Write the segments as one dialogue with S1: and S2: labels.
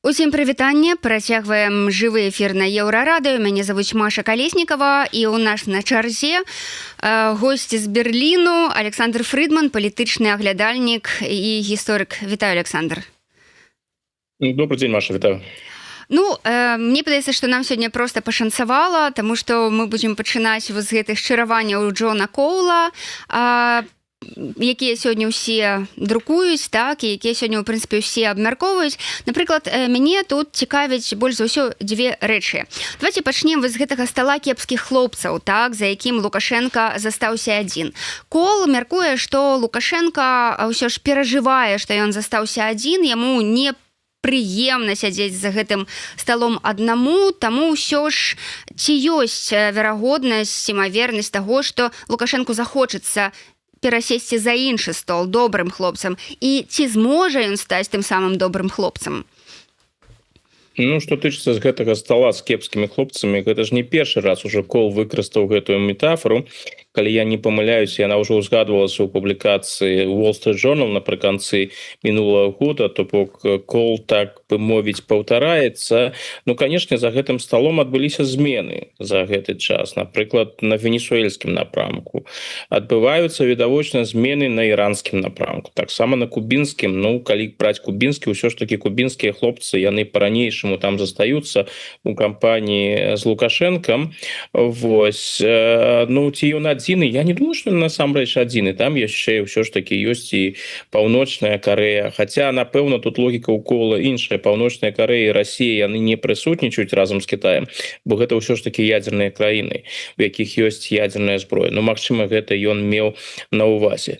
S1: Усім прывітанне, працягваем жывы эфір на Еўрарадыё. Мяне завуць Маша Калеснікава і ў нас на чарзе госць з Берліну Александр Фрыдман, палітычны аглядальнік і гісторык. Вітаю, Александр.
S2: Добрый день, Маша, вітаю.
S1: Мне падаецца, што нам сёння проста пашанцавала, таму што мы будзем пачынаць з гэтых шчыраванняў Джона Коула, якія сёння ўсе друкуюць, так, і якія сёння, ў прынцыпе, ўсе абмяркоўваюць. Напрыклад, мяне тут цікавіць больш за ўсё дзве рэчы. Давайте пачнем з гэтага стала кепскіх хлопцаў, так, за якім Лукашенка застаўся адзін. Кол мяркуе, што Лукашенка ўсё ж перажывае, што ён застаўся адзін, яму не прыемна сядзець за гэтым сталом аднаму, таму ўсё ж ці ёсць верагоднасць, імавернасць таго, што Лукашенку захочацца перасесці за іншы стол добрым хлопцам, і ці зможа ён стаць тым самым добрым хлопцам?
S2: Што тычыцца з гэтага стала з кепскімі хлопцамі, гэта ж не першы раз уже Кол выкарыстаў гэтую метафору. Калі я не памыляюсь, яна ўжо ўзгадвалася ў публікацыі Wall Street Journal напрыканцы мінулага года, то бок Кол, так бы мовіць, паўтараецца. Канешне, за гэтым сталом адбыліся змены за гэты час. Напрыклад, на венесуэльскім напрамку. Адбываюцца відавочна змены на іранскім напрамку. Таксама на кубінскім. Калі браць кубінскі, ўсё ж такі кубінскія хлопцы, яны па-ранейшаму там застаюцца у кампаніі з Лукашэнкам. Вось. Ці ён адзіны? Я не думаю, што насамрэч адзіны. Там яшчэ ўсё ж такі ёсць і Паўночная Карэя. Хаця, напэўна, тут логіка ў Кола іншая. Паўночная Карэя і Расія, яны не прысутнічаюць разам з Кітаем, бо гэта ўсё ж такі ядзерныя краіны, у якіх ёсць ядзерная зброя. Магчыма, гэта ён меў на ўвазе.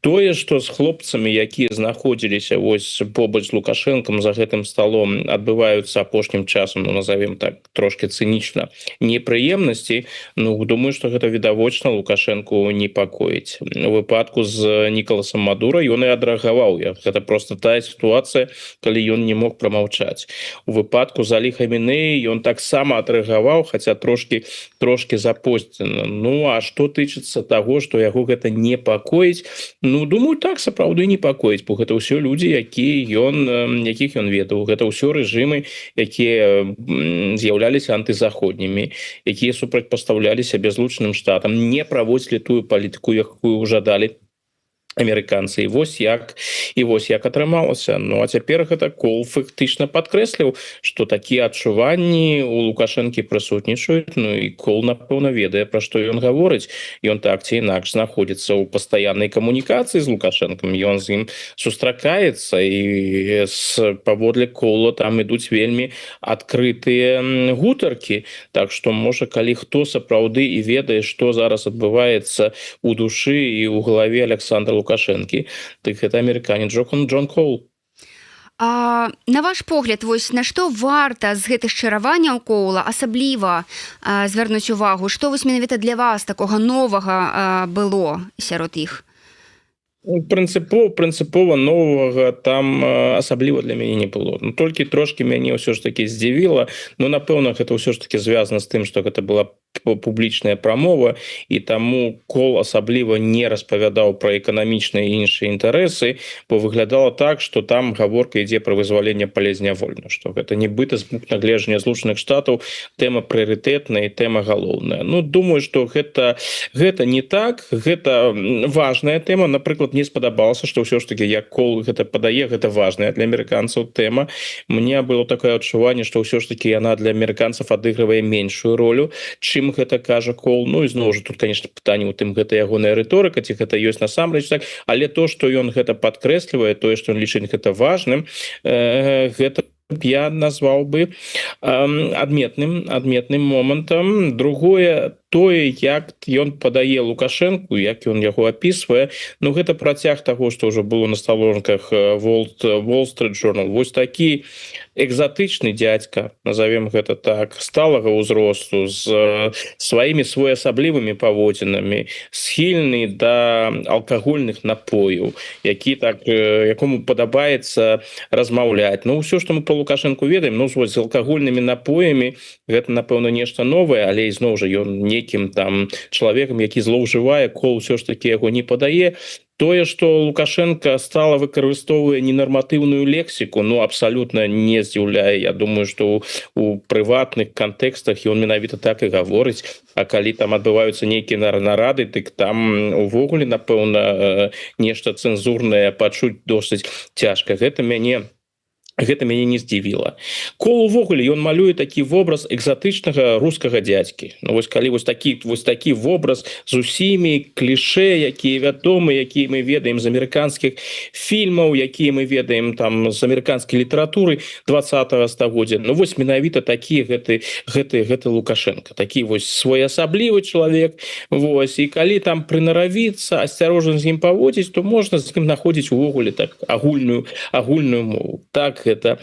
S2: Тое, што з хлопцамі, якія знаходзіліся вось побач з Лукашэнкам за гэтым сталом, адбываюцца апошнім часам, назовем так трошки цынічна, непрыемнасці, думаю, што гэта відавочна Лукашэнку непакоіць. У выпадку з Нікаласам Мадура ён і адрэагаваў. Гэта просто тая сітуацыя, калі ён не мог прамаўчаць. У выпадку з Алі Хамінеі ён таксама адрэагаваў, хаця трошки запоздзена. А што тычыцца таго, што яго гэта непакоіць, думаю, так, сапраўды непакоіць, бо гэта ўсё людзі, якіх ён ведаў. Гэта ўсё рэжымы, якія з'яўляліся антызаходнімі, якія супрацьпастаўляліся бязлучным штатам, не праводзілі тую палітыку, якую жадалі амерыканцы. І вось як атрымалася. А цяпер гэта Кол фактычна падкрэсліў, што такія адчуванні у Лукашэнкі прысутнічаюць. І Кол, напэўна, ведае, пра што ён гаворыць. Ён так ці інакш знаходзіцца ў пастаяннай камунікацыі з Лукашэнкам. Ён з ім сустракаецца, і паводле Кола там ідуць вельмі адкрытыя гутаркі. Так што, можа, калі хто сапраўды і ведае, што зараз адбываецца ў душы і ў галаве Александра Лукашэнкі, так гэта амерыканец Джон Коул.
S1: На ваш погляд, вось на што варта з гэтых шчыраванняў Коула асабліва звярнуць увагу? Што вось менавіта для вас такога новага было сярод іх?
S2: Прынцыпова новага там асабліва для мяне не было. Толькі трошки мяне ўсё ж таки здзівіла. Напэўна, гэта ўсё ж таки звязана з тым, што гэта была публічная прамова, і таму Кол асабліва не распавядаў пра эканамічныя і іншыя інтарэсы, бо выглядала так, што там гаворка ідзе пра вызваленне палезнявольна, што гэта нібыта з пункту гледжання Злучаных Штатаў тэма прыярытэтная і тэма галоўная. Думаю, што гэта не так, гэта важная тэма. Напрыклад, мне спадабалася, што ўсё ж таки, як Кол гэта падае, гэта важная для амерыканцаў тэма. Мне было такое адчуванне, што ўсё ж таки яна для амерыканцаў адыгрывае меншую ролю, чым гэта кажа Кол. І зноў жа тут, конечно, пытанне ў тым, гэта ягоная рыторыка, ці гэта ёсць насамрэч так, але то, што ён гэта падкрэслівае, тое, што ён лічыць гэта важным, гэта я назваў бы адметным момантам. Другое, тое, як ён падае Лукашэнку, як ён яго апісвае, гэта працяг таго, што ўжо было на сталонках Wall Street Journal. Вось такі экзатычны дзядзька, назовем гэта так, сталага ўзросту, з сваімі своеасаблівымі паводзінамі, схільны да алкагольных напояў, якому падабаецца размаўляць. Ўсё, што мы про Лукашэнку ведаем, з алкагольнымі напоямі, гэта, напэўна, нешта новае, але ізноў жа ён нейкім там чалавекам, які злоўжывае, Кол ўсё ж таки яго не падае. Тое, што Лукашенко стала выкарыстоўвае ненарматыўную лексіку, ну абсалютна не здзіўляе. Я думаю, што у прыватных кантэкстах ён менавіта так і гаворыць. А калі там адбываюцца нейкія нарады, дык там увогуле, напэўна, нешта цэнзурнае пачуць досыць цяжка. Гэта мяне не здзівіла. Кол увогуле ён малюе такі вобраз экзатычнага рускага дзядзькі. Ну вось калі вось такі вобраз з усімі клішэ, якія вядомы, якія мы ведаем з амерыканскіх фільмаў, якія мы ведаем там з амерыканскай літаратуры 20-го стагоддзя. Ну вось менавіта такі гэты Лукашенко, такі вось своеасаблівы чалавек. Вось і калі там прынаравіцца, асцярожна з ім паводзіць, то можна з ім знаходзіць увогуле так агульную мову. Так гэта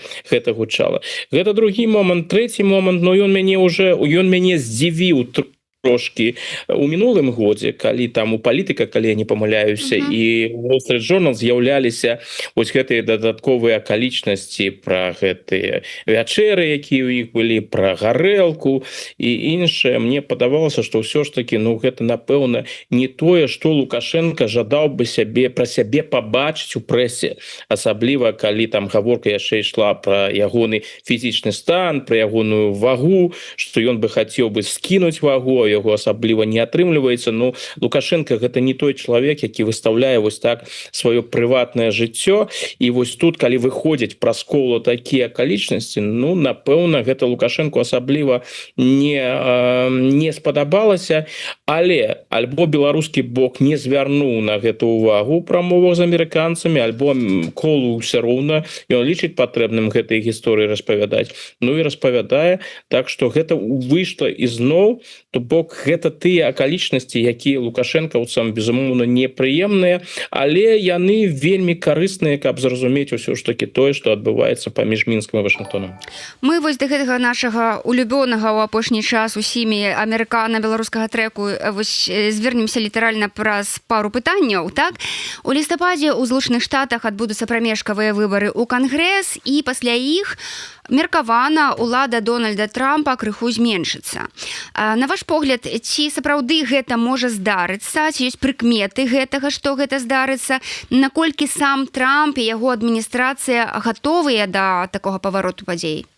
S2: гучала. Гэта другі момант. Трэці момант, но ён мяне здзівіў трошки у мінулым годзе, калі там у палітыка, калі я не памыляюся, і Wall Street Journal з'яўляліся вось гэтыя дадатковыя акалічнасці пра гэтыя вячэры, якія ў іх былі, пра гарэлку і іншае. Мне падавалася, што ўсё ж такі, ну гэта напэўна не тое, што Лукашенко жадаў бы пра сябе пабачыць у прэсе, асабліва калі там гаворка яшчэ ішла пра ягоны фізічны стан, пра ягоную вагу, што ён бы хацеў бы скінуць вагу, яго асабліва не атрымліваецца. Ну Лукашенко гэта не той чалавек, які выстаўляе вось так сваё прыватнае жыццё. І вось тут, калі выходзяць праз кола такія акалічнасці, ну напэўна гэта Лукашенко асабліва не спадабалася, але альбо беларускі бок не звярнуў на гэту увагу прамовах з амерыканцамі, альбо колу ўсё роўна ён лічыць патрэбным гэтай гісторыі распавядаць. Ну і распавядае, так што гэта выйшла ізноў, то бок гэта тыя акалічнасці, якія лукашэнкаўцам безумоўна непрыемныя, але яны вельмі карысныя, каб зразумець усё ж такі тое, што адбываецца паміж Мінскам і Вашынгтонам.
S1: Мы вось да гэтага нашага улюбёнага ў апошні час усімі амерыкана-беларускага трэку вось звернемся літаральна праз пару пытанняў. Так, у лістападзе ў Злучаных Штатах адбудуцца прамежкавыя выбары ў Кангрэс, і пасля іх меркавана улада Дональда Трампа крыху зменшыцца. На ваш погляд, ці сапраўды гэта можа здарыцца, ці ёсць прыкметы гэтага, што гэта здарыцца, наколькі сам Трамп і яго адміністрацыя гатовыя да такога павароту падзей?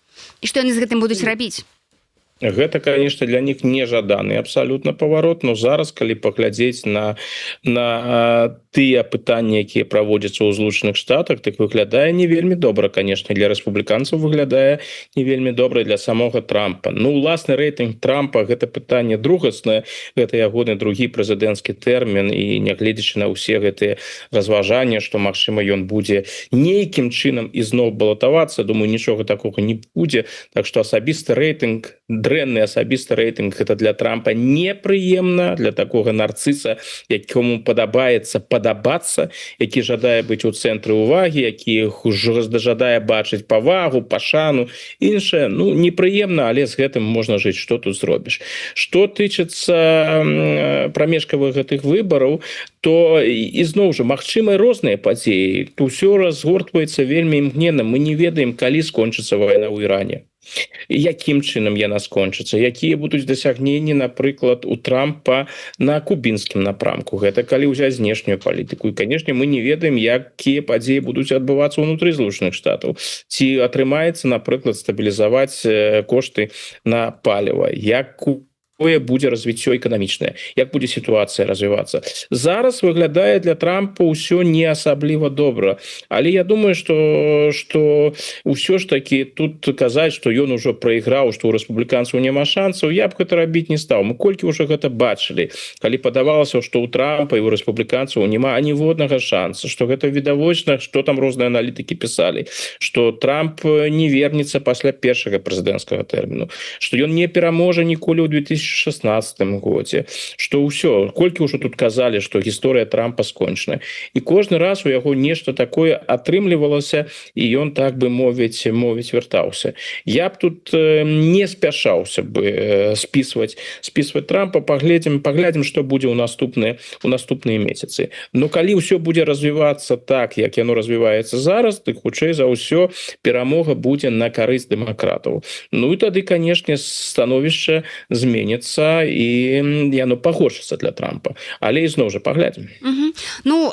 S1: І што яны з гэтым будуць рабіць?
S2: Гэта, конечно, для них нежаданы абсалютна паварот, но зараз, калі паглядзець на тыя пытанні, якія праводзяцца ў Злучаных Штатах, так выглядае не вельмі добра, конечно, для рэспубліканцаў выглядае не вельмі добра для самога Трампа. Ну, уласны рэйтынг Трампа, гэта пытанне другаснае, гэта ягоны другі прэзідэнцкі тэрмін, і нягледзячы на ўсе гэтыя разважанні, што, магчыма, ён будзе нейкім чынам ізноў балатавацца, думаю, нічога такога не будзе, так што асабісты рэйтынг, дрэнны асабісты рэйтынг, гэта для Трампа непрыемна, для такога нарцыса, якому падабаецца, які жадае быць у цэнтры ўвагі, які жадае бачыць павагу, пашану, іншае, ну, непрыемна, але з гэтым можна жыць, што тут зробіш. Што тычыцца прамежкавых гэтых выбараў, то ізноў жа магчымыя розныя падзеі. Усё разгортваецца вельмі імгненна. Мы не ведаем, калі скончыцца вайна ў Іране. Якім чынам яна скончыцца, якія будуць дасягненні, напрыклад, у Трампа на кубінскім напрамку. Гэта калі ўзяць знешнюю палітыку. І, канешне, мы не ведаем, якія падзеі будуць адбывацца ўнутры Злучаных Штатаў. Ці атрымаецца, напрыклад, стабілізаваць кошты на паліва, якое будзе развіццё эканамічнае, як будзе сітуацыя развівацца. Зараз выглядае для Трампа ўсё не асабліва добра, але я думаю, што ўсё ж такі тут казаць, што ён ужо прайграў, што ў рэспубліканцаў няма шансаў, я б гэта рабіць не стаў. Мы колькі ўжо гэта бачылі, калі падавалася, што ў Трампа і ў рэспубліканцаў няма аніводнага шанса, што гэта відавочна, што там розныя аналітыкі пісалі, што Трамп не вернецца пасля першага прэзідэнцкага тэрміну, што ён не пераможа ніколі ў 2016 годзе, што ўсё, колькі ўжо тут казалі, што гісторыя Трампа скончана. І кожны раз у яго нешта такое атрымлівалася, і ён, так бы мовіць, вяртаўся. Я б тут не спяшаўся бы спісваць Трампа, паглядзім, што будзе ў наступныя месяцы. Но калі ўсё будзе развівацца так, як яно развіваецца зараз, дык хутчэй за ўсё перамога будзе на карысць дэмакратаў. Ну і тады, канешне, становішча зменіцца зменится и яно пагоршыцца для Трампа, але ізноў жа паглядзім.
S1: Ну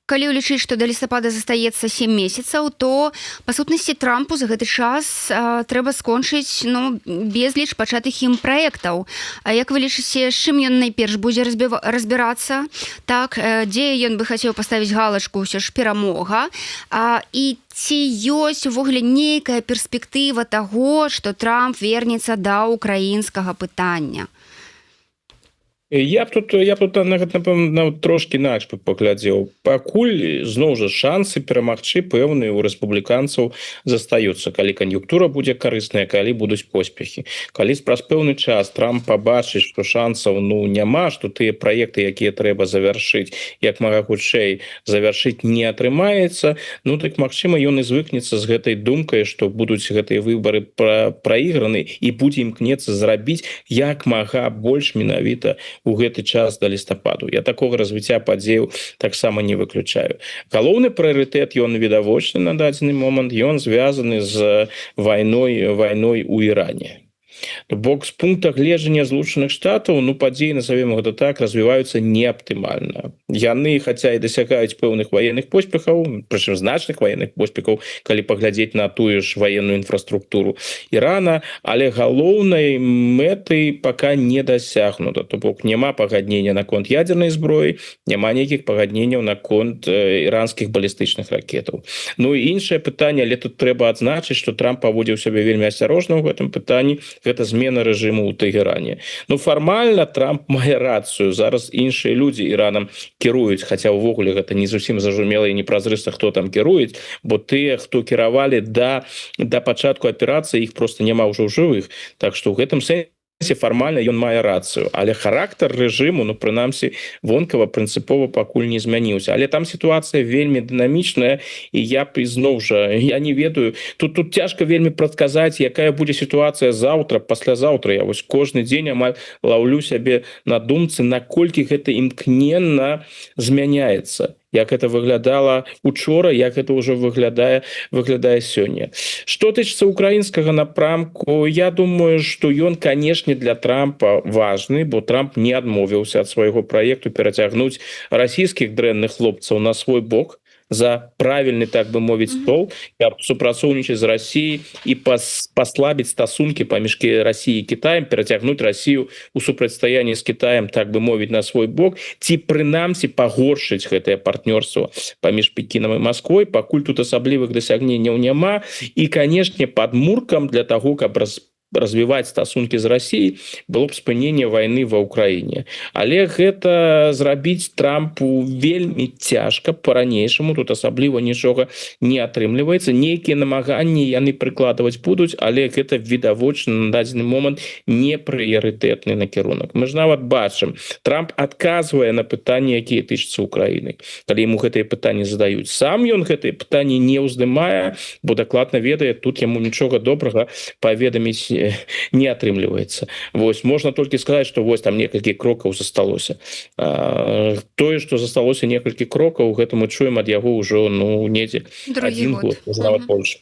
S1: калі ўлічыць, што да лістапада застаецца 7 месяцаў, то па сутнасці Трампу за гэты час трэба скончыць безліч пачатых ім праектаў. А як вы лічыце, з чым ён найперш будзе разбірацца? Так, дзе ён бы хацеў паставіць галачку, ўсё ж перамога? І ці ёсць увогуле нейкая перспектыва таго, што Трамп вернецца да ўкраінскага пытання?
S2: Я б тут напэўна трошки інакш паглядзеў. Пакуль зноў жа шансы перамагчы пэўныя ў рэспубліканцаў застаюцца, калі кан'юнктура будзе карысная, калі будуць поспехі. Калі праз пэўны час Трамп пабачыць, што шансаў няма, што тыя праекты, якія трэба завяршыць, як мага хутчэй завяршыць не атрымаецца, так магчыма ён і звыкнецца з гэтай думкай, што будуць гэтыя выбары праіграны і будзе імкнецца зрабіць як мага больш менавіта у гэты час да лістападу. Я такога развіцця падзеяў таксама не выключаю. Галоўны прыярытэт ён відавочны на дадзены момант, ён звязаны з вайной у Іране. Бок з пункта гледжання Злучаных Штатаў, падзеі, назовем гэта так, развіваюцца неаптымальна. Яны, хаця і дасягаюць пэўных ваенных поспехаў, прычым значных ваенных поспехаў, калі паглядзець на тую ж ваенную інфраструктуру Ірана, але галоўнай мэты пака не дасягнута. То бок няма пагаднення наконт ядзернай зброі, няма нейкіх пагадненняў наконт іранскіх балістычных ракетаў. І іншае пытанне, але тут трэба адзначыць, што Трамп паводзіў сябе вельмі асцярожна ў гэтым пытанні, гэта змена рэжыму ў Тэгеране. Фармальна Трамп мае рацыю. Зараз іншыя людзі Іранам кіруюць, хаця ўвогуле гэта не зусім зразумела і непразрыста, хто там кіруюць, бо тыя, хто кіравалі да пачатку аперацыі, іх проста няма ўжо ў жывых. Так што ў гэтым сэнсе фармальна ён мае рацыю, але характар рэжыму, прынамсі, вонкава прынцыпова пакуль не змяніўся. Але там сітуацыя вельмі дынамічная, і я б ізноў жа, я не ведаю, тут цяжка вельмі прадказаць, якая будзе сітуацыя заўтра, паслязаўтра. Я вось кожны дзень амаль лаўлю сябе на думцы, наколькі гэта імкненна змяняецца. Як это выглядала учора, як это ўжо выглядае сёння. Што тычыцца украінскага напрамку, я думаю, што ён, канешне, для Трампа важны, бо Трамп не адмовіўся ад свайго праекту перацягнуць расійскіх дрэнных хлопцаў на свой бок за правільны, так бы мовіць, стол, каб супрацоўнічаць з Расіяй і паслабіць стасункі паміж Расіяй і Кітаем, перацягнуць Расію ў супрацьстаянні з Кітаем, так бы мовіць, на свой бок, ці прынамсі пагоршыць гэтае партнёрства паміж Пекінам і Масквой, пакуль тут асаблівых дасягненняў няма. І, канешне, падмуркам для таго, каб развіваць стасункі з Расіяй, было б спыненне вайны ва Ўкраіне. Але гэта зрабіць Трампу вельмі цяжка па-ранейшаму, тут асабліва нічога не атрымліваецца. Нейкія намаганні яны прыкладваць будуць, але гэта відавочна на дадзены момант не прыярытэтны накірунак. Мы ж нават бачым, Трамп адказвае на пытанні, якія тычацца Ўкраіны. Калі яму гэтыя пытанні задаюць, сам ён гэтыя пытанні не ўздымае, бо дакладна ведае, тут яму нічога добрага паведаміць не атрымліваецца. Вось, можна толькі сказаць, што вось там некалькі крокаў засталося. Тое, што засталося некалькі крокаў, гэта мы чуем ад яго ўжо, недзе адзін год, нават больш.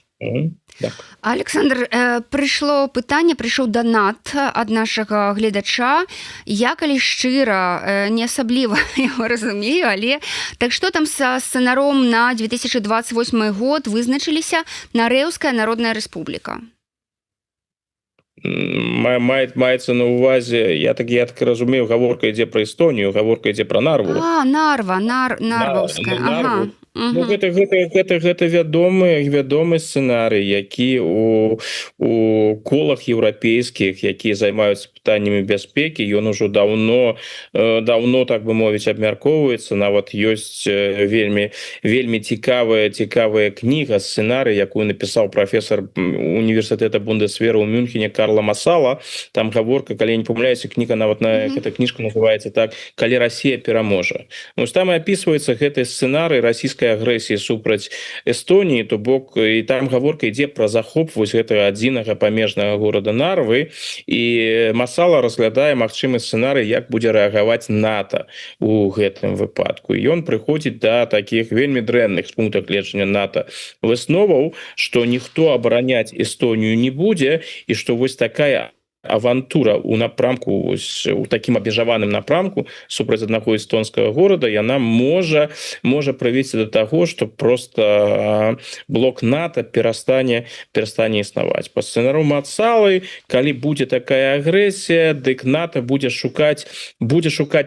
S1: Александр, прыйшло пытанне, прыйшоў данат ад нашага гледача. Я, калі шчыра, не асабліва яго разумею, але так што там са сцэнаром на 2028 год вызначыліся Нарэўская Народная Рэспубліка?
S2: Маецца на ўвазе, я так разумею, гаворка ідзе пра Эстонію, гаворка ідзе пра Нарву.
S1: Нарваўская, ага.
S2: Гэта вядомы сцэнарый, які у колах еўрапейскіх, якія займаюцца пытаннямі бяспекі, ён ужо даўно, так бы мовіць, абмяркоўваецца. Нават ёсць вельмі цікавая кніга, сцэнарый, якую напісаў прафесар універсітэта Бундесвера ў Мюнхене Карла Масала. Там гаворка, калі я не памыляюся, кніга нават эта кніжка называецца так: «Калі Расія пераможа». Там і апісваецца гэты сцэнарый расійскай агрэсіі супраць Эстоніі, то бок і там гаворка ідзе пра захоп вось гэтага адзінага памежнага горада Нарвы, і Масала разглядае магчымы сцэнарый, як будзе рэагаваць НАТО у гэтым выпадку. І ён прыходзіць да такіх вельмі дрэнных з пункта гледжання НАТО высноваў, што ніхто абараняць Эстонію не будзе, і што вось такая авантура у напрамку у такім абмежаваным напрамку супраць аднаго эстонскага горада яна можа прывесці до таго што просто блок НАТО перастане існаваць по сцэнару Мацалы калі будзе такая агрэсія дык НАТО будзе шукаць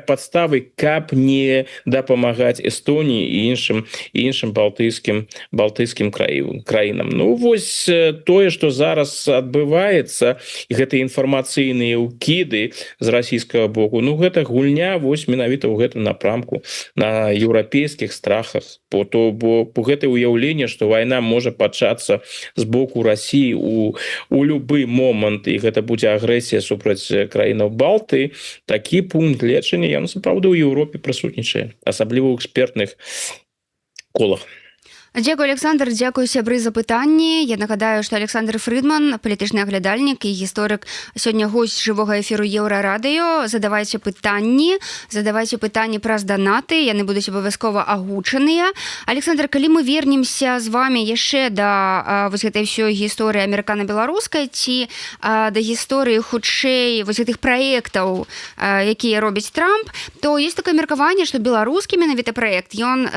S2: падставы каб не дапамагаць Эстоніі і іншым балтыйскім краінам. Ну вось тое што зараз адбываецца і гэтыя інфармацыйныя ўкіды з расійскага боку, ну гэта гульня вось менавіта ў гэтым напрамку на еўрапейскіх страхах, бо гэтае ўяўленне, што вайна можа пачацца з боку Расіі у любы момант і гэта будзе агрэсія супраць краінаў Балты, такі пункт гледжання ён сапраўды ў Еўропе прысутнічае, асабліва ў экспертных колах.
S1: Дзякую, Александр, дзякую сябры за пытанні. Я нагадаю, што Александр Фрыдман, палітычны аглядальнік і гісторык, сёння госць жывога эфіру Еўрарадыё. Задавайце пытанні праз данаты, яны будуць абавязкова агучаныя. Александр, калі мы вернемся з вами яшчэ да вось гэтай ўсёй гісторыі амерыкана-беларускай ці да гісторыі хутчэй вось гэтых праектаў, якія робіць Трамп, то ёсць такое меркаванне, што беларускі менавіта праект, ён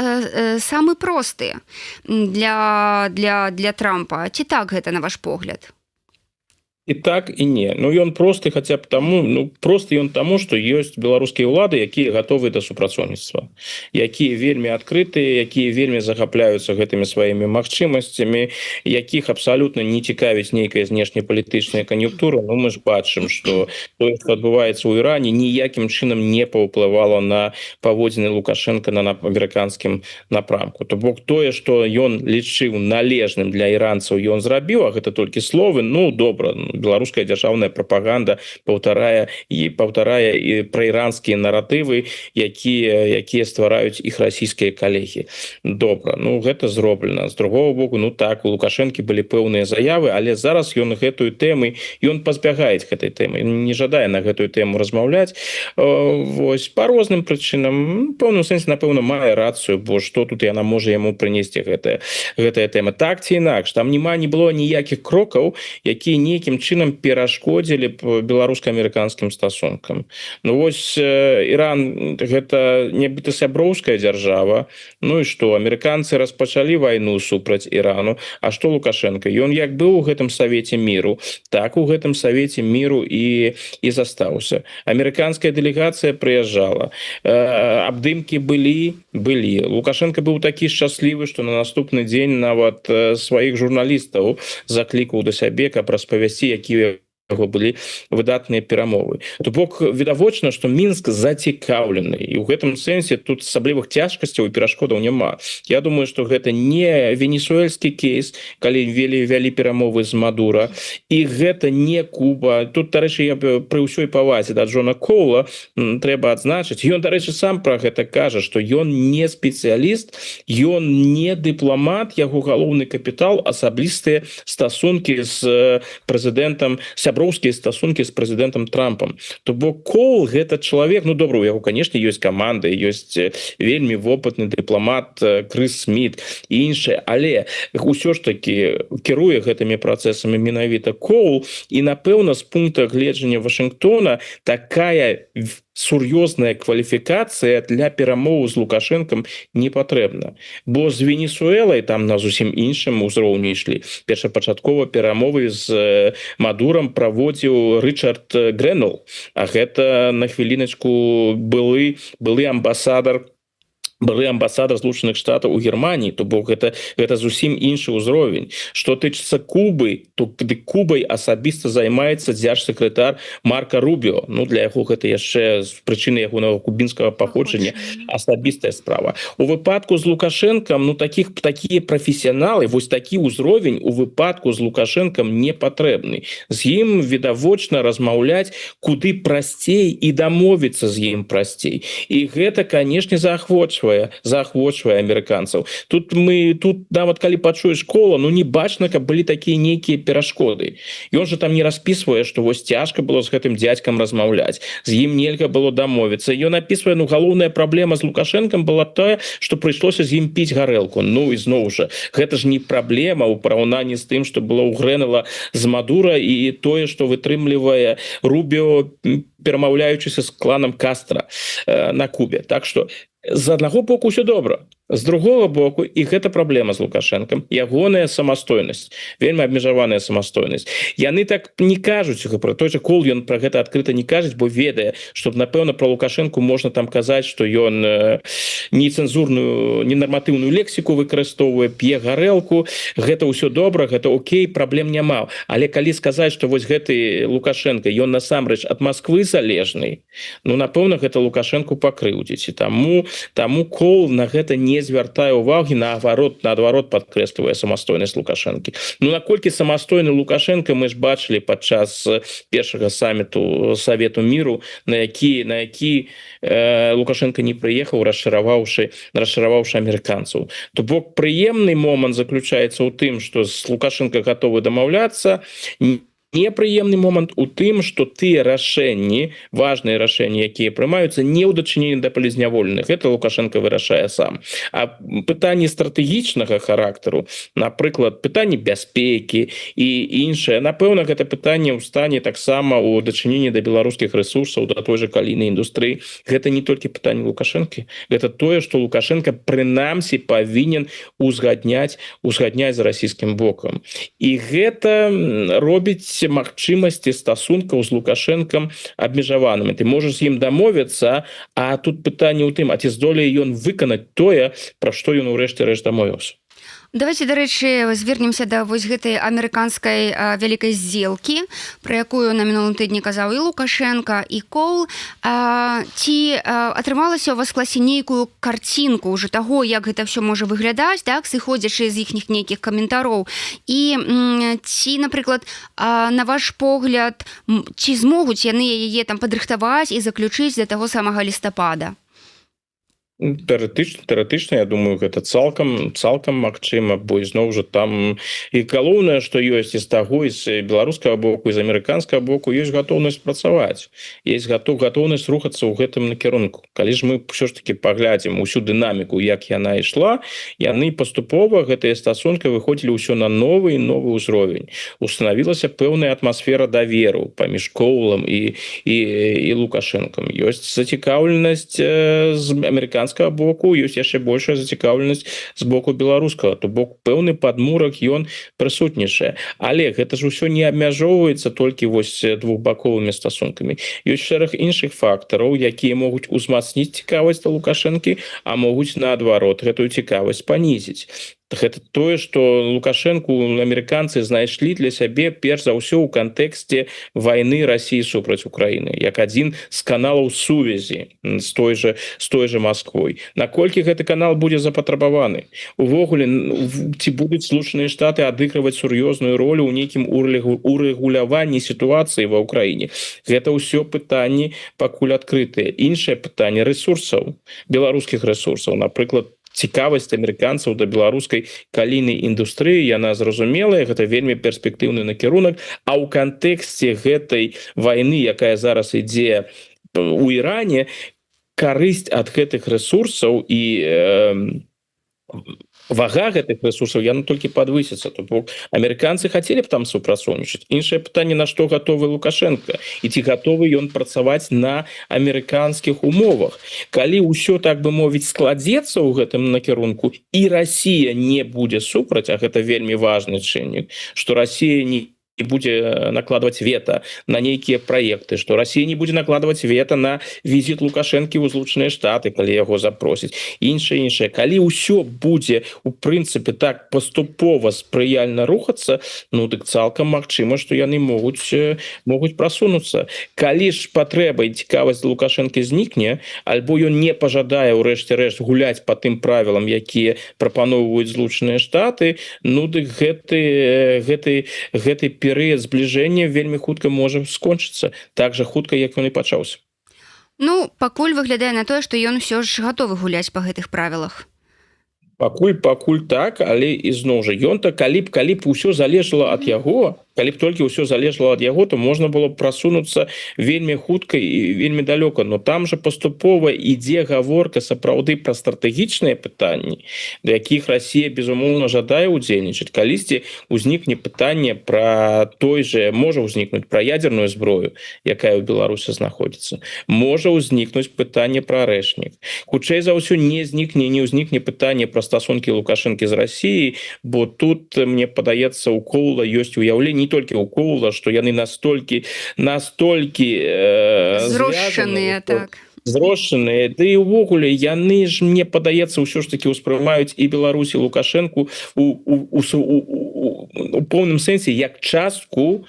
S1: самы просты для Трампа. Ці так гэта, на ваш погляд?
S2: І так і не. Ну ён просты хаця б таму, просты ён таму, што ёсць беларускія ўлады, якія гатовы да супрацоўніцтва, якія вельмі адкрытыя, якія вельмі захапляюцца гэтымі сваімі магчымасцямі, якіх абсалютна не цікавіць нейкая знешнепалітычная кан'юнктура. Ну мы ж бачым, што тое, што адбываецца ў Іране, ніякім чынам не паўплывала на паводзіны Лукашенка на амерыканскім напрамку. То бок тое, што ён лічыў належным для іранцаў, ён зрабіў, а гэта толькі словы, ну добра, беларуская дзяржаўная прапаганда паўтарае і праіранскія наратывы, якія ствараюць іх расійскія калегі. Добра, ну гэта зроблена. З другого боку, ну так, у Лукашэнкі былі пэўныя заявы, але зараз ён гэтую тэму, ён пазбягае гэтай тэмы, не жадае на гэтую тэму размаўляць. Вось па розным прычынам, пэўным сэнсе, напэўна, мае рацыю, бо што тут яна можа яму прынесці гэтая тэма. Так ці інакш, там не было ніякіх крокаў, якія нейкім чынам перашкодзілі б беларуска-амерыканскім стасункам. Ну вось Іран гэта нібыта сяброўская дзяржава, ну і што, амерыканцы распачалі вайну супраць Ірану, а што Лукашенко? Ён як быў у гэтым Савеце міру, так у гэтым Савеце міру і застаўся. Амерыканская дэлегацыя прыязджала, абдымкі былі. Лукашенко быў такі шчаслівы, што на наступны дзень нават сваіх журналістаў заклікаў да сябе, каб распавясці, якія былі выдатныя перамовы. То бок відавочна, што Мінск зацікаўлены, і ў гэтым сэнсе тут асаблівых цяжкасцяў і перашкодаў няма. Я думаю, што гэта не венесуэльскі кейс, калі вялі перамовы з Мадура, і гэта не Куба. Тут, дарэчы, я пры ўсёй павазе да Джона Коула трэба адзначыць, ён, дарэчы, сам пра гэта кажа, што ён не спецыяліст, ён не дыпламат, яго галоўны капітал асаблістыя стасункі з прэзідэнтам, сяброўскія стасункі з прэзідэнтам Трампам. То бок Коул гэта чалавек, ну добра, у яго, канешне, ёсць каманда, ёсць вельмі вопытны дыпламат Крыс Сміт і іншыя, але ўсё ж такі кіруе гэтымі працэсамі менавіта Коул, і, напэўна, з пункта гледжання Вашынгтона такая сур'ёзная кваліфікацыя для перамоў з Лукашэнкам не патрэбна. Бо з Венесуэлай там на зусім іншым узроўні ішлі. Першапачаткова перамовы з Мадурам праводзіў Рычард Грэнэл, а гэта на хвіліначку былы амбасадар Злучаных Штатаў у Германії, то бок гэта зусім іншы ўзровень. Што тычыцца Кубы, то Кубай асабіста займаецца дзяржсакратар Марка Рубіо. Ну, для яго гэта яшчэ з прычыны ягонага кубінскага паходжання асабістая справа. У выпадку з Лукашэнкам, ну такія прафесіяналы, вось такі ўзровень у выпадку з Лукашэнкам не патрэбны. З ім відавочна размаўляць куды прасцей і дамовіцца з ім прасцей. І гэта, канешне, заахвочвае заахвочвае амерыканцаў. Тут нават калі пачуеш Кола, ну не бачна, каб былі такія нейкія перашкоды. Ён же там не распісвае, што вось цяжка было з гэтым дзядзькам размаўляць, з ім нельга было дамовіцца. Ён апісвае, ну галоўная праблема з Лукашэнкам была тая, што прыйшлося з ім піць гарэлку. Ну і зноў жа, гэта ж не праблема ў параўнанні з тым, што было ў Грэнела з Мадура і тое, што вытрымлівае Рубіо, перамаўляючыся з кланам Кастра на Кубе. Так што з аднаго боку ўсё добра, з другого боку і гэта праблема з Лукашэнкам, ягоная самастойнасць, вельмі абмежаваная самастойнасць. Яны так не кажуць, про той же Кол ён про гэта адкрыта не кажуць, бо ведае, што напэўна про Лукашэнку можна там казаць, што ён нецэнзурную, ненарматыўную лексіку выкарыстоўвае, п'е гарэлку, гэта ўсё добра, гэта окей, праблем няма. Але калі сказаць, што вось гэты Лукашенко, ён насамрэч ад Москвы залежны, ну напэўна гэта Лукашэнку пакрыўдзіць. І таму Кол на гэта не звяртае ўвагі, наадварот падкрэслівае самастойнасць Лукашэнкі. Ну наколькі самастойны Лукашенко, мы ж бачылі падчас першага саміту Савету міру, на які Лукашенко не прыехаў, расчараваўшы амерыканцаў. То бок прыемны момант заключаецца ў тым, што з Лукашенко гатовы дамаўляцца. Непрыемны момант у тым, што тыя рашэнні, важныя рашэнні, якія прымаюцца, не ў дачыненні да палізняволеных. Гэта Лукашенко вырашае сам. А пытанні стратэгічнага характару, напрыклад, пытанні бяспекі і іншае, напэўна, гэта пытанне ў стане таксама ў дачыненні да беларускіх рэсурсаў, да той же калійнай індустрыі. Гэта не толькі пытанне Лукашэнкі, гэта тое, што Лукашенко прынамсі павінен узгадняць з расійскім бокам. І гэта робіць магчымасці стасункаў з Лукашэнкам абмежаванымі. Ты можаш з ім дамовіцца, а тут пытанне ў тым, а ці здолее ён выканаць тое, пра што ён урэшце рэшт дамовіўся.
S1: Давайте, дарэчы, звернемся да вось гэтай амерыканскай вялікай здзелкі, пра якую на мінулым тыдні казаў і Лукашенко, і Кол. Ці атрымалася ў вас класе нейкую карцінку ўжо таго, як гэта ўсё можа выглядаць, так, сыходзячы з іхніх нейкіх каментароў? І ці, напрыклад, на ваш погляд, ці змогуць яны яе там падрыхтаваць і заключыць да таго самага лістапада?
S2: Тэарэтычна, я думаю, гэта цалкам магчыма, бо ізноў жа там і галоўнае, што ёсць і з таго, і з беларускага боку, і з амерыканскага боку, ёсць гатоўнасць працаваць, ёсць гатоўнасць рухацца ў гэтым накірунку. Калі ж мы ўсё ж таки паглядзім усю дынаміку, як яна ішла, яны паступова, гэтыя стасункі выходзілі ўсё на новы ўзровень. Устанавілася пэўная атмасфера даверу паміж Коулам і Лукашэнкам. Ёсць зацікаўленасць з амерыканскага боку, ёсць яшчэ большая зацікаўленасць з боку беларускага, то бок пэўны падмурак ён прысутнічае. Але гэта ж усё не абмяжоўваецца толькі вось двухбаковымі стасункамі. Ёсць шэраг іншых фактараў, якія могуць узмацніць цікавасць да Лукашэнкі, а могуць наадварот гэтую цікавасць панізіць. Гэта тое, што Лукашэнку амерыканцы знайшлі для сябе перш за ўсё ў кантэксце вайны Расіі супраць Украіны, як адзін з каналаў сувязі з той же Масквой. Наколькі гэты канал будзе запатрабаваны? Увогуле, ці будуць Злучаныя Штаты адыгрываць сур'ёзную ролю ў нейкім урэгуляванні сітуацыі ва ўкраіне? Гэта ўсё пытанні пакуль адкрытыя. Іншае пытанне рэсурсаў, беларускіх рэсурсаў, напрыклад, цікавасць амерыканцаў да беларускай калійнай індустрыі, яна зразумелая, гэта вельмі перспектыўны накірунак, а ў кантэксце гэтай вайны, якая зараз ідзе у Іране, карысць ад гэтых рэсурсаў і вага гэтых рэсурсаў яна толькі падвысіцца. То бок амерыканцы хацелі б там супрацоўнічаць. Іншае пытанне, на што гатовы Лукашенко і ці гатовы ён працаваць на амерыканскіх умовах. Калі ўсё, так бы мовіць, складзецца ў гэтым накірунку і Расія не будзе супраць, а гэта вельмі важны чыннік, што Расія не будзе накладваць вета на нейкія праекты, што Расія не будзе накладваць вета на візіт Лукашэнкі ў Злучаныя Штаты, калі яго запросяць. Іншае. Калі ўсё будзе, у прынцыпе, так паступова спрыяльна рухацца, ну, дык цалкам магчыма, што яны могуць прасунуцца. Калі ж патрэба і цікавасць Лукашэнкі знікне, альбо ён не пажадае ўрэшце рэшт гуляць па тым правілам, якія прапаноўваюць Злучаныя Штаты, ну, дык гэты перыяд збліжэння вельмі хутка можа скончыцца, так жа хутка, як ён і пачаўся.
S1: Ну, пакуль выглядае на тое, што ён усё ж гатовы гуляць па гэтых правілах.
S2: Пакуль так, але ізноў жа ён-то калі б усё залежала ад яго, калі б толькі ўсё залежала ад яго, то можна было б прасунуцца вельмі хутка і вельмі далёка, но там жа паступова ідзе гаворка сапраўды пра стратэгічныя пытанні, да якіх Расія безумоўна жадае ўдзельнічаць. Калісьці ўзнікне пытанне пра той же, можа ўзнікнуць пра ядерную зброю, якая ў Беларусі знаходзіцца, можа ўзнікнуць пытанне пра арэшнік. Хутчэй за ўсё не ўзнікне пытанне пра стасункі Лукашэнкі з Расіяй, бо тут, мне падаецца, у Коула ёсць уяўленне, не толькі ў Коула, што яны настолькі
S1: зрошчаныя, так.
S2: Зрошчаныя, ды і ўвогуле яны ж, мне падаецца, ўсё ж такі ўспрымаюць і Беларусі Лукашэнку у поўным сэнсе як частку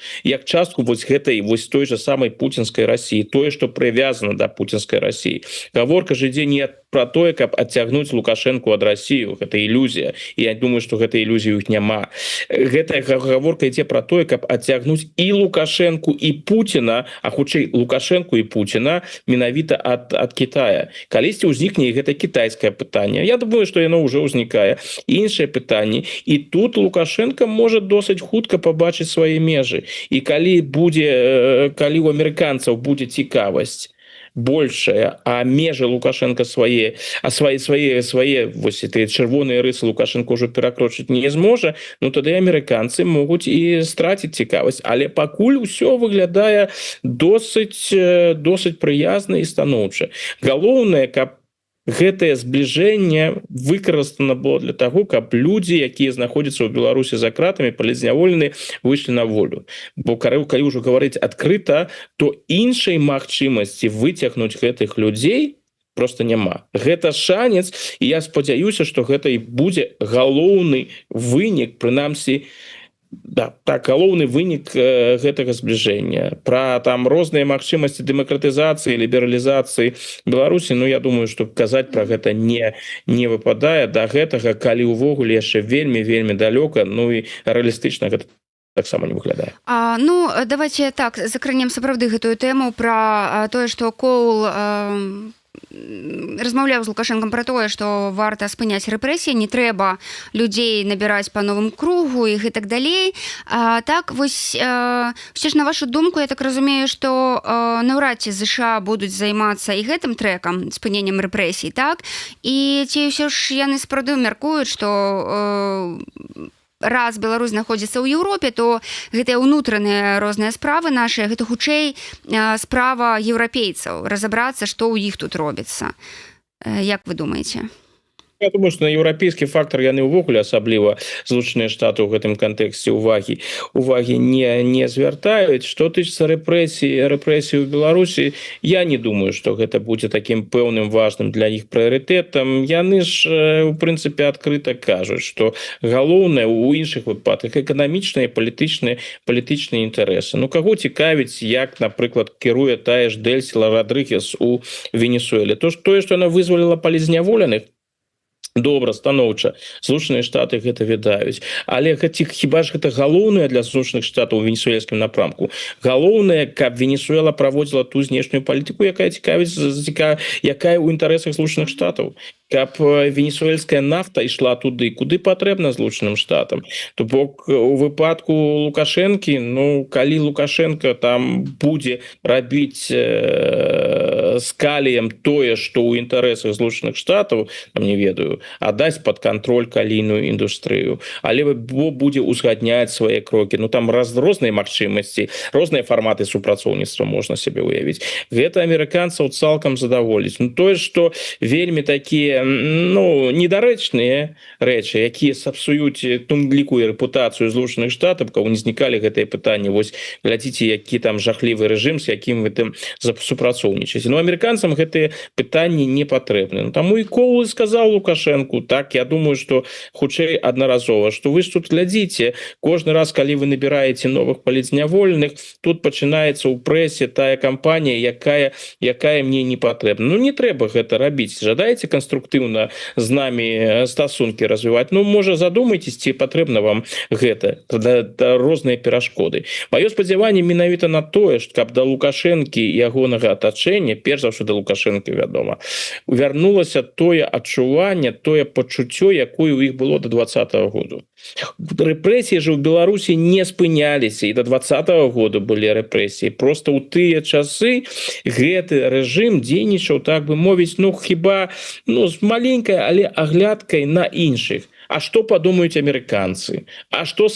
S2: вось гэтай вось той же самай пуцінскай Расіі, тое, што прывязана да пуцінскай Расіі. Гаворка ж ідзе не пра тое, каб адцягнуць Лукашэнку ад Расіі, гэта ілюзія, і я думаю, што гэтай ілюзіі іх няма. Гэтая гаворка ідзе пра тое, каб адцягнуць і Лукашэнку і Пуціна, а хутчэй Лукашэнку і Пуціна менавіта ад Китая. Калісьці ўзнікне гэта кітайскае пытанне. Я думаю, што яно ўжо ўзнікае. Іншае пытанне. І тут Лукашенко можа досыць хутка пабачыць свае межы. І калі у амерыканцаў будзе цікавасць большая, а межы Лукашенко свае вось эти чырвоныя рысы Лукашенко ўжо перакрочыць не зможа, ну тады амерыканцы могуць і страціць цікавасць, але пакуль усё выглядае досыць прыязна і станоўча. Галоўнае, каб гэтае збліжэнне выкарыстана было для таго, каб людзі, якія знаходзяцца ў Беларусі за кратамі, палітзняволены, выйшлі на волю. Бо калі ўжо гаварыць адкрыта, то іншай магчымасці выцягнуць гэтых людзей просто няма. Гэта шанец, і я спадзяюся, што гэта і будзе галоўны вынік, прынамсі, галоўны вынік гэтага збліжэння. Пра там розныя магчымасці дэмакратызацыі, лібералізацыі Беларусі, ну я думаю, што казаць пра гэта не выпадае да гэтага, калі ўвогуле яшчэ вельмі далёка, ну і рэалістычна гэта таксама не выглядае.
S1: Ну, давайте так, закранем сапраўды гэтую тэму пра тое, што Коул размаўляў з Лукашэнкам пра тое, што варта спыняць рэпрэсіі, не трэба людзей набіраць па новым кругу і гэтак далей. Так, вось, ўсё ж на вашу думку, я так разумею, што наўрад ці ЗША будуць займацца і гэтым трэкам, спыненнем рэпрэсій, так? І ці ўсё ж яны сапраўды мяркуюць, што раз Беларусь знаходзіцца ў Еўропе, то гэтыя ўнутраныя розныя справы нашыя, гэта хутчэй справа еўрапейцаў, разабрацца, што ў іх тут робіцца. Як вы думаеце?
S2: Я думаю, што на еўрапейскі фактор яны ўвогуле, асабліва Злучаныя Штаты ў гэтым кантэксце увагі не звяртаюць. Што тычыцца рэпрэсій ў Беларусі, я не думаю, што гэта будзе такім пэўным важным для іх прыярытэтам. Яны ж, у прынцыпе, адкрыта кажуць, што галоўнае ў іншых выпадках эканамічныя і палітычныя інтарэсы. Ну, каго цікавіць, як, напрыклад, кіруе тая ж Дэльсі Родрыгес у Венесуэле? Тое, што яна вызваліла палітзняволеных, добра, станоўча, Злучаныя Штаты гэта ведаюць. Але хіба ж гэта галоўнае для Злучаных Штатаў у венесуэльскім напрамку? Галоўнае, каб Венесуэла праводзіла ту знешнюю палітыку, якая ў інтарэсах Злучаных Штатаў. Каб венесуэльская нафта ішла туды, куды патрэбна Злучаным Штатам. То бок у выпадку Лукашэнкі, ну, калі Лукашенко там будзе рабіць з каліем тое, што ў інтарэсах Злучаных Штатаў, там не ведаю, аддаць пад кантроль калійную індустрыю, але будзе узгадняць свае крокі. Ну, там розныя магчымасці, розныя фарматы супрацоўніцтва можна сябе ўявіць. Гэта амерыканцаў цалкам задаволіць. Ну, тое, што вельмі такія, ну, недарэчныя рэчы, якія сапсуюць тым ліку і рэпутацыю Злучаных Штатаў, каб не знікалі гэтыя пытанні. Вось глядзіце, які там жахлівы рэжым, з якім вы там супрацоўнічаеце. Ну, амерыканцам гэтыя пытанні не патрэбны. Ну, таму і Коул сказаў Лукашэнку, так, я думаю, што хутчэй аднаразова, што вы ж тут глядзіце, кожны раз, калі вы набіраеце новых палітзняволеных, тут пачынаецца ў прэсе тая кампанія, якая мне не патрэбна. Ну, не трэба гэта рабіць. Жадаеце канструктыўна з намі стасункі развіваць? Ну, можа, задумайцесь, ці патрэбна вам гэта, розныя перашкоды. Маё спадзяванне менавіта на тое, што каб да Лукашэнкі і ягонага атачэння, перш за ўсё да Лукашенко, вядома, вярнулася тое адчуванне, тое пачуццё, якое ў іх было до 2020 году. Рэпрэсіі же ў Беларусі не спыняліся, і до 2020 года былі рэпрэсіі. Просто ў тыя часы гэты рэжым дзейнічаў, так бы мовіць, ну хіба з маленькай, але аглядкай на іншых. А што падумаюць амерыканцы? А што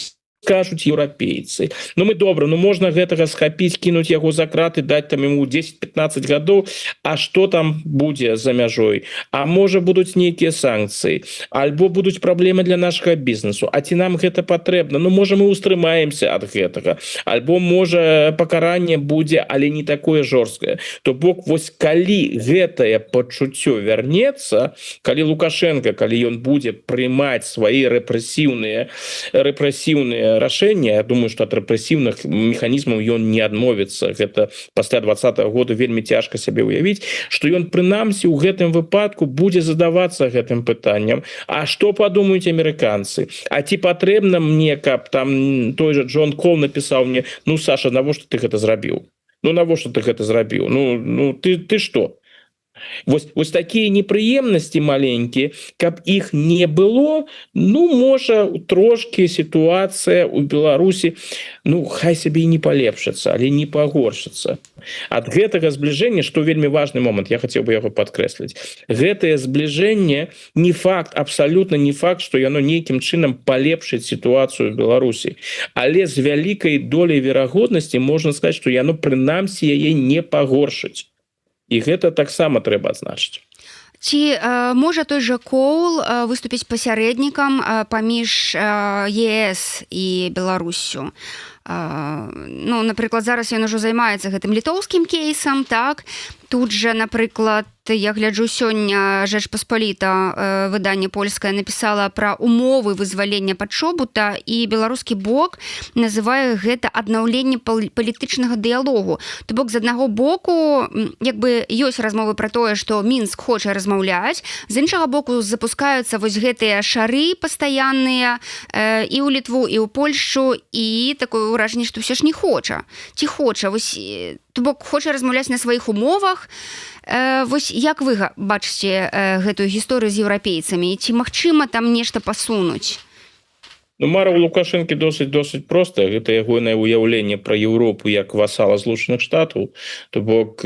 S2: скажуць еўрапейцы? Ну мы добра, ну можна гэтага схапіць, кінуць яго за краты, даць там ему 10-15 гадоў, а што там будзе за мяжой? А можа будуць нейкія санкцыі, альбо будуць праблемы для нашага бізнесу, а ці нам гэта патрэбна? Ну можа мы устрымаемся ад гэтага, альбо можа пакаранне будзе, але не такое жорсткае. То бок вось калі гэтае пачуццё вярнецца, калі Лукашенко, калі ён будзе прымаць свае рэпрэсіўныя рашэння, я думаю, што ад рэпрэсіўных механізмаў ён не адмовіцца. Гэта пасля 2020 года вельмі цяжка сябе ўявіць, што ён прынамсі ў гэтым выпадку будзе задавацца гэтым пытанням. А што падумаюць амерыканцы? А ці патрэбна мне, каб там той жа Джон Кол напісаў мне: ну Саша, навошта ты гэта зрабіў? Ну навошта ты гэта зрабіў? Ну ты што? Вось такія непрыемнасці маленькія, каб іх не было, ну можа трошки сітуацыя ў Беларусі, ну хай сябе і не палепшыцца, але не пагоршыцца. Ад гэтага збліжэння, што вельмі важны момант, я хацеў бы яго падкрэсліць, гэтае збліжэнне не факт, абсалютна не факт, што яно нейкім чынам палепшыць сітуацыю ў Беларусі, але з вялікай доляй верагоднасці можна сказаць, што яно прынамсі яе не пагоршыць. І гэта таксама трэба адзначыць.
S1: Ці можа той жа Коул выступіць пасярэднікам паміж ЕС і Беларуссю? Ну, напрыклад, зараз ён ужо займаецца гэтым літоўскім кейсам, так? Тут жа, напрыклад, я гляджу, сёння Жэч-Паспаліта, выданне польскае, напісала пра умовы вызвалення падшобута, і беларускі бок называе гэта аднаўленне палітычнага дыялогу. То бок, з аднаго боку, як бы ёсць размовы пра тое, што Мінск хоча размаўляць, з іншага боку запускаюцца вось гэтыя шары пастаянныя і ў Літву, і ў Польшчу, і такое ўражанне, што ўсё ж не хоча. Ці хоча? Вось, то бок, хоча размаўляць на сваіх умовах. Вось як вы бачыце гэтую гісторыю з еўрапейцамі? Ці магчыма там нешта пасунуць?
S2: Ну, мара у Лукашэнкі досыць простая. Гэта ягонае ўяўленне пра Еўропу як васала Злучаных Штатаў. То бок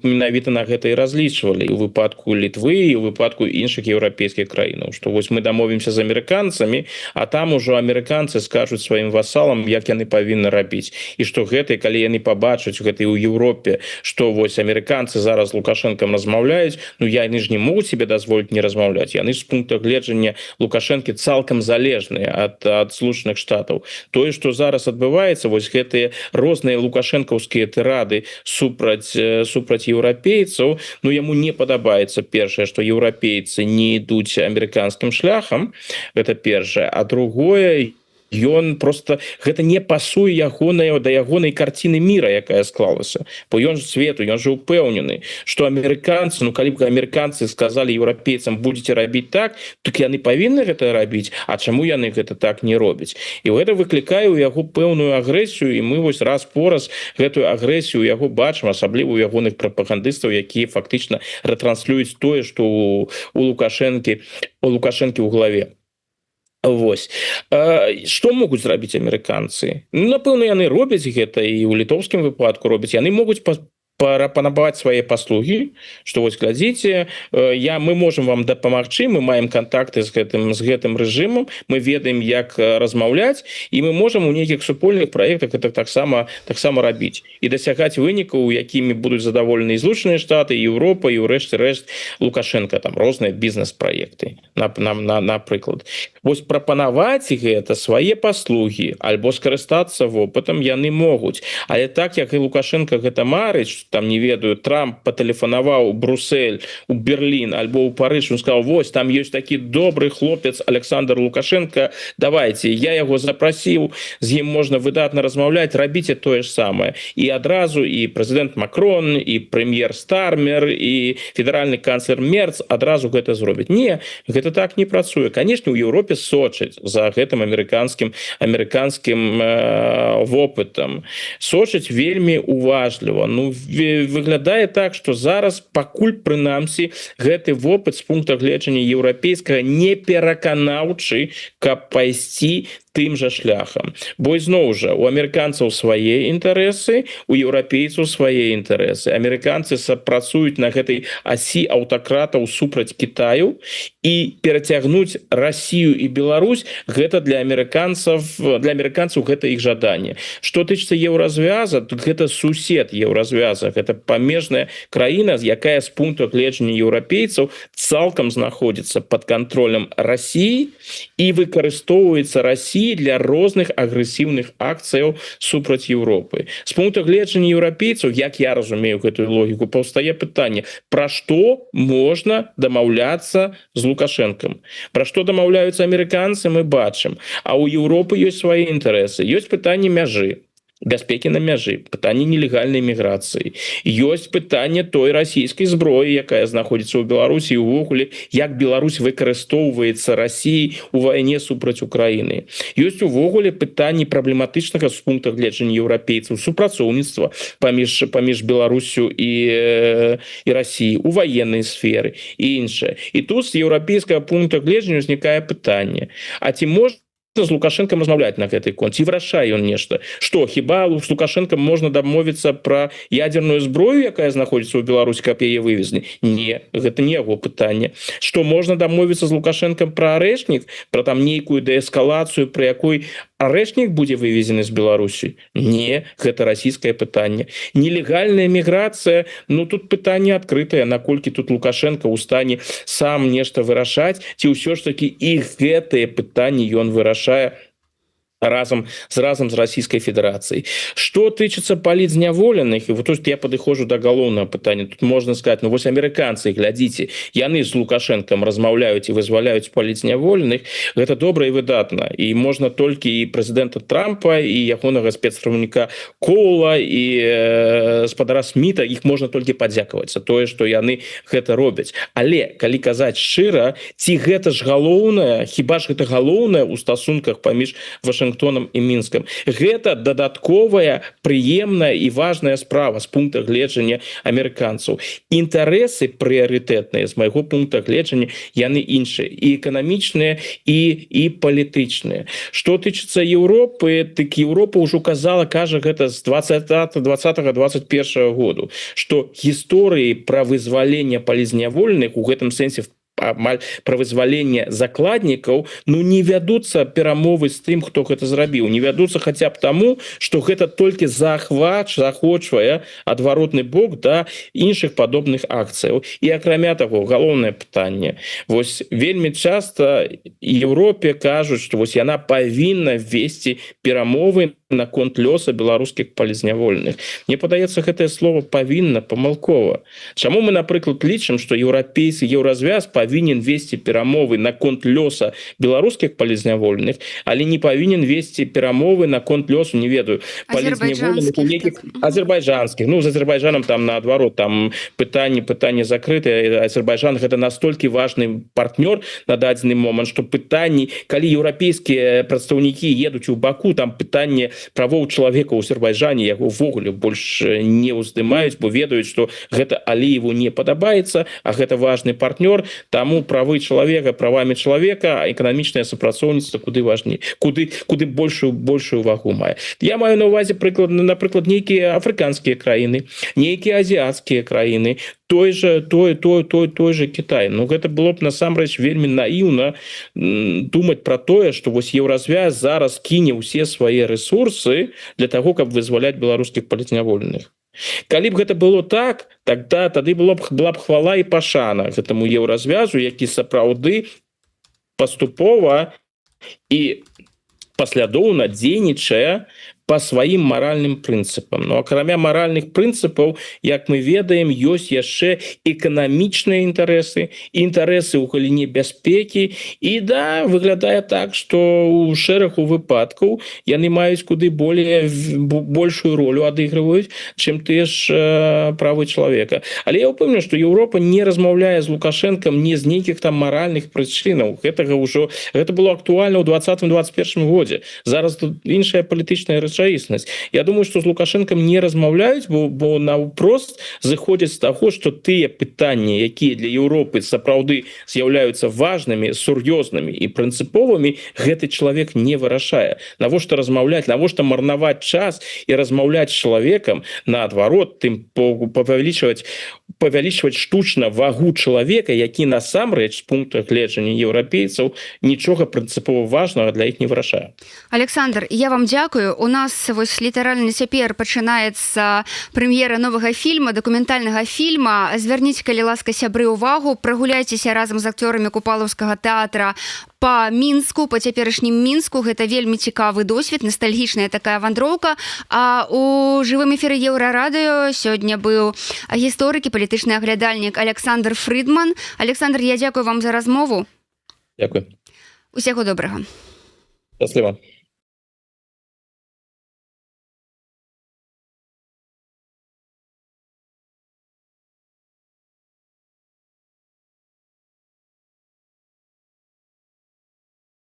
S2: менавіта на гэта і разлічвалі і ў выпадку Літвы, і ў выпадку іншых еўрапейскіх краінаў, што вось мы дамовімся з амерыканцамі, а там ужо амерыканцы скажуць сваім васалам, як яны павінны рабіць. І што гэта, калі яны пабачаць гэта і ў Еўропе, што вось амерыканцы зараз з Лукашэнкам размаўляюць, ну яны ж не могуць себе дазволіць не размаўляць. Яны ж з пункта гледжання Лукашэнкі цалкам залежныя ад Злучаных Штатаў. Тое, што зараз адбываецца, вось гэтыя розныя лукашэнкаўскія тырады супраць еўрапейцаў, ну яму не падабаецца, першае, што еўрапейцы не ідуць амерыканскім шляхам, гэта першае, а другое, ён просто гэта не пасуе да ягонай карціны міра, якая склалася. Бо ён ж свету, ён же упэўнены, што амерыканцы, ну калі б амерыканцы сказалі еўрапейцам: будзеце рабіць так, так яны павінны гэта рабіць, а чаму яны гэта так не робяць? І гэта выклікае ў яго пэўную агрэсію, і мы вось раз по раз гэтую агрэсію яго бачым, асабліва ў ягоных прапагандыстаў, якія фактычна рэтранслююць тое, што у Лукашэнкі ў главе. Вось. Што могуць зрабіць амерыканцы? Ну, напэўна, яны робяць гэта, і ў літоўскім выпадку робяць. Яны могуць прапанаваць свае паслугі, што вось глядзіце, мы можам вам дапамагчы, мы маем кантакты з гэтым рэжымам, мы ведаем, як размаўляць, і мы можам у нейкіх супольных праектах гэта таксама рабіць і дасягаць вынікаў, якімі будуць задаволены і Злучаныя Штаты, і Еўропа, і ўрэшце рэшт Лукашенко, там розныя бізнес-праекты, напрыклад. Вось прапанаваць гэта свае паслугі альбо скарыстацца вопытам яны могуць, але так як і Лукашенко гэта марыць, там, не ведаю, Трамп патэлефанаваў у Бруссель, у Берлін альбо ў Парыж, он сказал: вось, там ёсць такі добры хлопец Александр Лукашенко, давайте, я яго запрасіў, з ім можна выдатна размаўляць, рабіце тое ж самае. І адразу і прэзідэнт Макрон, і прэм'ер Стармер, і федэральны канцлер Мерц адразу гэта зробяць. Не, гэта так не працуе. Канешне, у Еўропе сочаць за гэтым амерыканскім вопытам. Сочаць вельмі уважліва. Ну, выглядае так, што зараз пакуль прынамсі гэты вопыт з пункта гледжання еўрапейскага не пераканаўчы, каб пайсці тым жа шляхам. Бо ізноў жа у амерыканцаў свае інтарэсы, у еўрапейцаў свае інтарэсы. Амерыканцы працуюць на гэтай асі аўтакратаў супраць Кітаю, і перацягнуць Расію і Беларусь гэта для амерыканцаў гэта іх жаданне. Што тычыцца еўразвяза, тут гэта сусед еўразвяза, гэта памежная краіна, якая з пункту гледжання еўрапейцаў цалкам знаходзіцца пад кантролем Расіі і выкарыстоўваецца Расіяй для розных агрэсіўных акцыяў супраць Еўропы. З пункту гледжання еўрапейцаў, як я разумею гэтую логіку, паўстае пытанне, пра што можна дамаўляцца з Лукашэнкам. Пра што дамаўляюцца амерыканцы, мы бачым. А ў Еўропы ёсць свае інтарэсы. Ёсць пытанне мяжы, бяспекі на мяжы, пытанне нелегальнай міграцыі. Ёсць пытанне той расійскай зброі, якая знаходзіцца ў Беларусі, і ўвогуле, як Беларусь выкарыстоўваецца Расіяй у вайне супраць Украіны. Ёсць увогуле пытанне праблематычнага з пункта гледжання еўрапейцаў супрацоўніцтва паміж Беларусю і Расіяй у ваеннай сферы і іншае. І тут з еўрапейскага пункта гледжання ўзнікае пытанне: а ці можна з Лукашэнкам размаўляць на гэтай конце, ці вырашае ён нешта? Што, хіба з Лукашэнкам можна дамовіцца пра ядерную зброю, якая знаходзіцца ў Беларусі, каб яе вывезлі? Не, гэта не яго пытанне. Што, можна дамовіцца з Лукашэнкам пра арэшнік, пра там нейкую дээскалацыю, пры якой арэшнік будзе вывезены з Беларусі? Не, гэта расійскае пытанне. Нелегальная міграцыя, ну тут пытанне адкрытае, наколькі тут Лукашенко ў стане сам нешта вырашаць, ці ўсё ж такі і гэтае пытанне ён вырашае разом з Расійскай Федэрацыяй. Што тычыцца палітзняволеных, і вот тут я падыходжу да галоўнага пытання. Тут можна сказаць, ну вось амерыканцы, глядзіце, яны з Лукашэнкам размаўляюць і вызваляюць палітзняволеных, гэта добра і выдатна. І можна толькі і прэзідэнта Трампа, і ягонага спецпрадстаўніка Коула, і спадара Сміта, іх можна толькі падзякаваць за тое, што яны гэта робяць. Але, калі казаць шчыра, ці гэта ж галоўнае, хіба ж гэта галоўнае ў стасунках паміж Вашынгтонам і Мінскам? Гэта дадатковая, прыемная і важная справа з пункта гледжання амерыканцаў. Інтарэсы прыярытэтныя з майго пункта гледжання яны іншыя, і эканамічныя, і палітычныя. Што тычыцца Еўропы, так Еўропа ўжо кажа гэта з 2020-2021 году, што гісторыі пра вызваленне палітзняволеных у гэтым сэнсе амаль пра вызваленне закладнікаў, ну не вядуцца перамовы з тым, хто гэта зрабіў. Не вядуцца хаця б таму, што гэта толькі захвочвае адваротны бок да іншых падобных акцыяў. І акрамя таго, галоўнае пытанне. Вось вельмі часта Еўропе кажуць, што вось яна павінна весці перамовы наконт лёса беларускіх палітзняволеных. Мне падаецца, гэтае слово павінна памылкова. Чаму мы, напрыклад, лічым, што еўрапейскі еўразвяз павінен весці перамовы наконт лёса беларускіх палітзняволеных, але не павінен весці перамовы наконт лёсу, не ведаю, палітзняволеных азербайджанскіх. Ну, з Азербайджанам там наадварот, там пытанне закрытае. Азербайджан гэта настолькі важны партнёр на дадзены момант, што пытанні, калі еўрапейскія прадстаўнікі едуць у Баку, там пытанне правоў чалавека ў Азербайджане яго ўвогуле больш не ўздымаюць, бо ведаюць, што гэта Аліеву не падабаецца, а гэта важны партнёр, таму правы чалавека правамі чалавека, а эканамічнае супрацоўніцтва куды важней, куды большую увагу мае. Я маю на ўвазе напрыклад нейкія афрыканскія краіны, нейкія азіяцкія краіны, той же Кітай. Ну гэта было б насамрэч вельмі наіўна думаць пра тое, што вось еўразвяз зараз кіне ўсе свае рэсурсы для таго, каб вызваляць беларускіх палітзняволеных. Калі б гэта было так, тады была б хвала і пашана гэтаму еўразвязу, які сапраўды паступова і паслядоўна дзейнічае по сваім маральным прынцыпам. Ну, акрамя маральных прынцыпаў, як мы ведаем, ёсць яшчэ эканамічныя інтарэсы, інтарэсы ў галіне бяспекі, і да, выглядае так, што ў шэрагу выпадкаў яны маюць куды большую ролю адыгрываюць, чым тыя ж правы чалавека. Але я ўпэўнены, што Еўропа не размаўляе з Лукашэнкам не з нейкіх там маральных прычынаў. Гэта было актуальна ў 2020-2021 годзе. Зараз тут іншае палітычнае рэчы рэчаіснасць. Я думаю, што з Лукашэнкам не размаўляюць, бо наўпрост зыходзяць з таго, што тыя пытанні, якія для Еўропы сапраўды з'яўляюцца важнымі, сур'ёзнымі і прынцыповымі, гэты чалавек не вырашае. Навошта размаўляць, навошта марнаваць час і размаўляць з чалавекам, наадварот, тым павялічваць штучна вагу чалавека, які насамрэч з пункту гледжання еўрапейцаў нічога прынцыпова важнага для іх не вырашае.
S1: Александр, я вам дзякую. У нас вось літаральна цяпер пачынаецца прэм'ера новага фільма, дакументальнага фільма. Звярніце, калі ласка, сябры, увагу, прагуляйцеся разам з акцёрамі Купалаўскага тэатра па Мінску, па цяперашнім Мінску. Гэта вельмі цікавы досвед, настальгічная такая вандроўка. А у жывым эфіры Еўрарадыё сёння быў гісторык і палітычны аглядальнік Александр Фрыдман. Александр, я дзякую вам за размову.
S2: Дзякуй.
S1: Усяго добрага.
S2: Шчасліва.